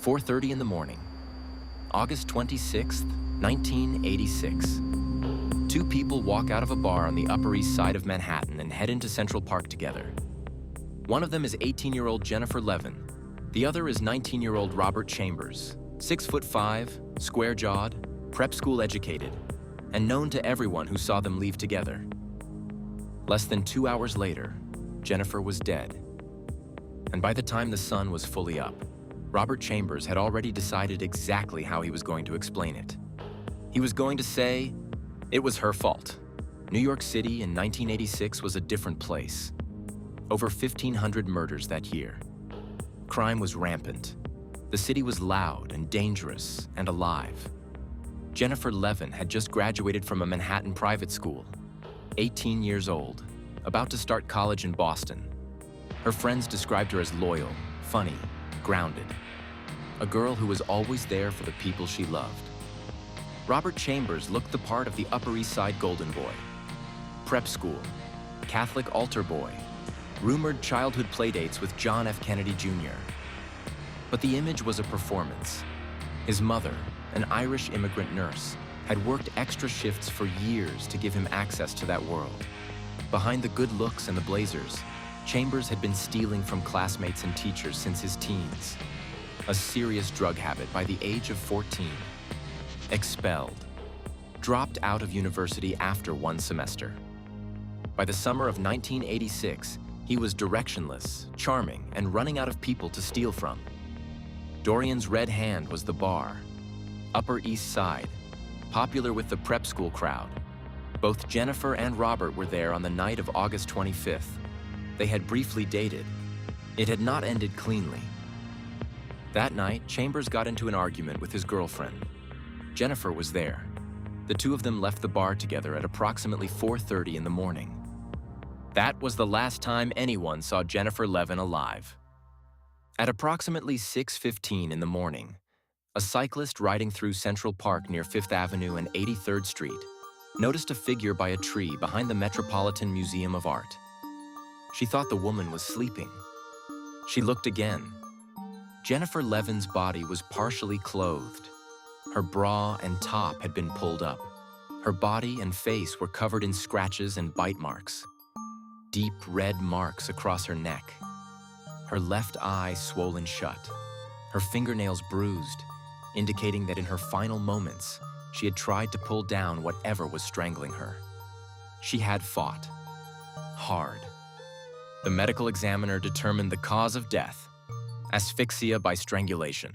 4:30 in the morning, August 26th, 1986. Two people walk out of a bar on the Upper East Side of Manhattan and head into Central Park together. One of them is 18-year-old Jennifer Levin. The other is 19-year-old Robert Chambers, 6'5", square-jawed, prep school educated, and known to everyone who saw them leave together. Less than 2 hours later, Jennifer was dead. And by the time the sun was fully up, Robert Chambers had already decided exactly how he was going to explain it. He was going to say, it was her fault. New York City in 1986 was a different place. Over 1,500 murders that year. Crime was rampant. The city was loud and dangerous and alive. Jennifer Levin had just graduated from a Manhattan private school, 18 years old, about to start college in Boston. Her friends described her as loyal, funny, grounded. A girl who was always there for the people she loved. Robert Chambers looked the part of the Upper East Side golden boy. Prep school, Catholic altar boy, rumored childhood playdates with John F. Kennedy Jr. But the image was a performance. His mother, an Irish immigrant nurse, had worked extra shifts for years to give him access to that world. Behind the good looks and the blazers, Chambers had been stealing from classmates and teachers since his teens. A serious drug habit by the age of 14. Expelled. Dropped out of university after one semester. By the summer of 1986, he was directionless, charming, and running out of people to steal from. Dorian's Red Hand was the bar. Upper East Side, popular with the prep school crowd. Both Jennifer and Robert were there on the night of August 25th. They had briefly dated. It had not ended cleanly. That night, Chambers got into an argument with his girlfriend. Jennifer was there. The two of them left the bar together at approximately 4:30 in the morning. That was the last time anyone saw Jennifer Levin alive. At approximately 6:15 in the morning, a cyclist riding through Central Park near 5th Avenue and 83rd Street noticed a figure by a tree behind the Metropolitan Museum of Art. She thought the woman was sleeping. She looked again. Jennifer Levin's body was partially clothed. Her bra and top had been pulled up. Her body and face were covered in scratches and bite marks. Deep red marks across her neck. Her left eye swollen shut. Her fingernails bruised, indicating that in her final moments, she had tried to pull down whatever was strangling her. She had fought. Hard. The medical examiner determined the cause of death: asphyxia by strangulation.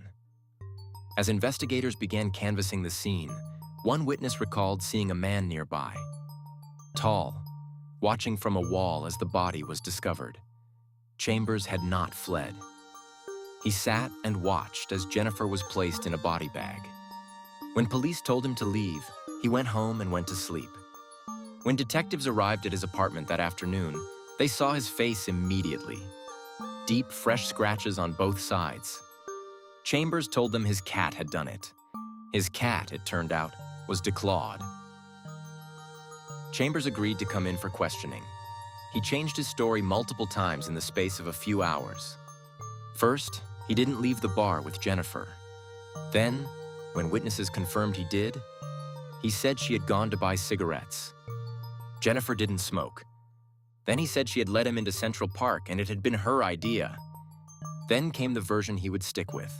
As investigators began canvassing the scene, one witness recalled seeing a man nearby. Tall, watching from a wall as the body was discovered. Chambers had not fled. He sat and watched as Jennifer was placed in a body bag. When police told him to leave, he went home and went to sleep. When detectives arrived at his apartment that afternoon, they saw his face immediately. Deep, fresh scratches on both sides. Chambers told them his cat had done it. His cat, it turned out, was declawed. Chambers agreed to come in for questioning. He changed his story multiple times in the space of a few hours. First, he didn't leave the bar with Jennifer. Then, when witnesses confirmed he did, he said she had gone to buy cigarettes. Jennifer didn't smoke. Then he said she had led him into Central Park and it had been her idea. Then came the version he would stick with.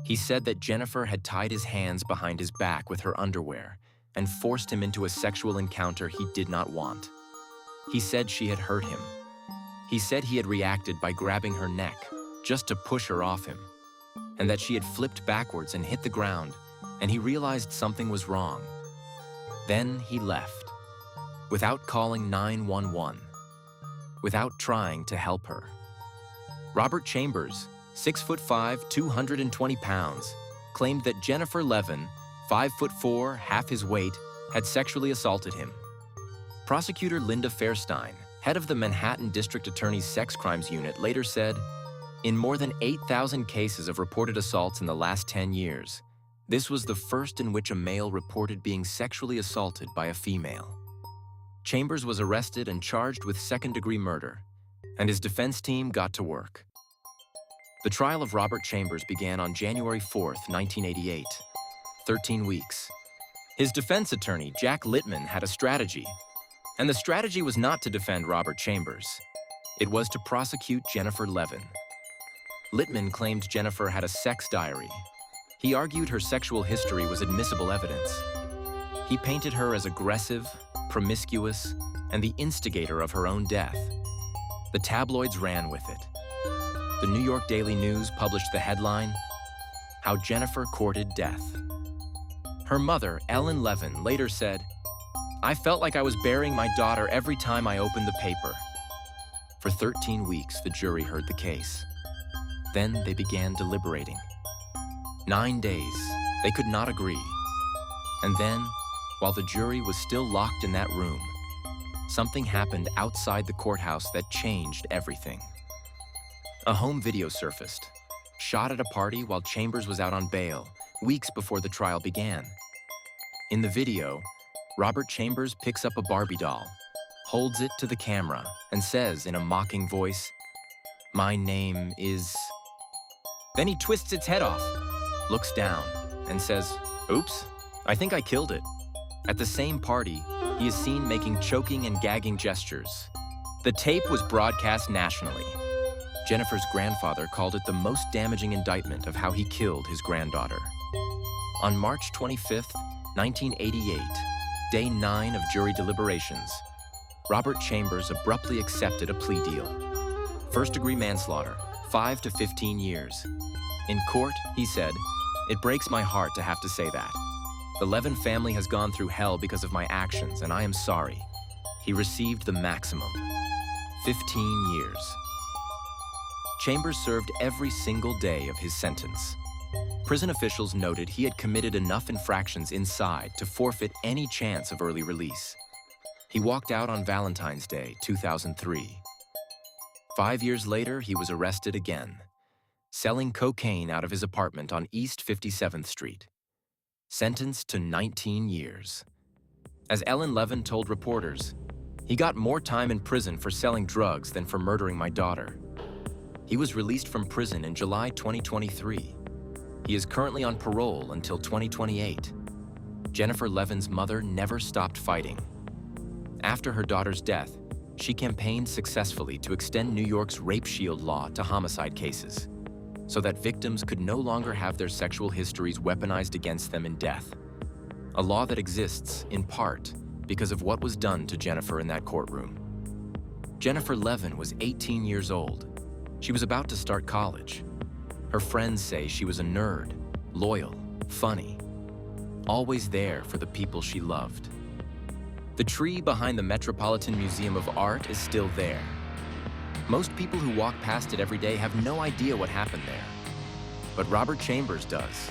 He said that Jennifer had tied his hands behind his back with her underwear and forced him into a sexual encounter he did not want. He said she had hurt him. He said he had reacted by grabbing her neck just to push her off him, and that she had flipped backwards and hit the ground, and he realized something was wrong. Then he left, without calling 911, without trying to help her. Robert Chambers, 6'5", 220 pounds, claimed that Jennifer Levin, 5'4", half his weight, had sexually assaulted him. Prosecutor Linda Fairstein, head of the Manhattan District Attorney's Sex Crimes Unit, later said, "In more than 8,000 cases of reported assaults in the last 10 years, this was the first in which a male reported being sexually assaulted by a female." Chambers was arrested and charged with second-degree murder, and his defense team got to work. The trial of Robert Chambers began on January 4th, 1988, 13 weeks. His defense attorney, Jack Littman, had a strategy. And the strategy was not to defend Robert Chambers. It was to prosecute Jennifer Levin. Littman claimed Jennifer had a sex diary. He argued her sexual history was admissible evidence. He painted her as aggressive, promiscuous, and the instigator of her own death. The tabloids ran with it. The New York Daily News published the headline, "How Jennifer Courted Death." Her mother, Ellen Levin, later said, "I felt like I was burying my daughter every time I opened the paper." For 13 weeks, the jury heard the case. Then they began deliberating. 9 days, they could not agree. And then, while the jury was still locked in that room, something happened outside the courthouse that changed everything. A home video surfaced, shot at a party while Chambers was out on bail, weeks before the trial began. In the video, Robert Chambers picks up a Barbie doll, holds it to the camera, and says in a mocking voice, "My name is..." Then he twists its head off, looks down, and says, "Oops, I think I killed it." At the same party, he is seen making choking and gagging gestures. The tape was broadcast nationally. Jennifer's grandfather called it the most damaging indictment of how he killed his granddaughter. On March 25th, 1988, day 9 of jury deliberations, Robert Chambers abruptly accepted a plea deal. First-degree manslaughter, 5 to 15 years. In court, he said, "It breaks my heart to have to say that. The Levin family has gone through hell because of my actions, and I am sorry." He received the maximum, 15 years. Chambers served every single day of his sentence. Prison officials noted he had committed enough infractions inside to forfeit any chance of early release. He walked out on Valentine's Day, 2003. 5 years later, he was arrested again, selling cocaine out of his apartment on East 57th Street. Sentenced to 19 years. As Ellen Levin told reporters, "He got more time in prison for selling drugs than for murdering my daughter." He was released from prison in July 2023. He is currently on parole until 2028. Jennifer Levin's mother never stopped fighting. After her daughter's death, she campaigned successfully to extend New York's rape shield law to homicide cases, so that victims could no longer have their sexual histories weaponized against them in death. A law that exists, in part, because of what was done to Jennifer in that courtroom. Jennifer Levin was 18 years old. She was about to start college. Her friends say she was a nerd, loyal, funny, always there for the people she loved. The tree behind the Metropolitan Museum of Art is still there. Most people who walk past it every day have no idea what happened there. But Robert Chambers does.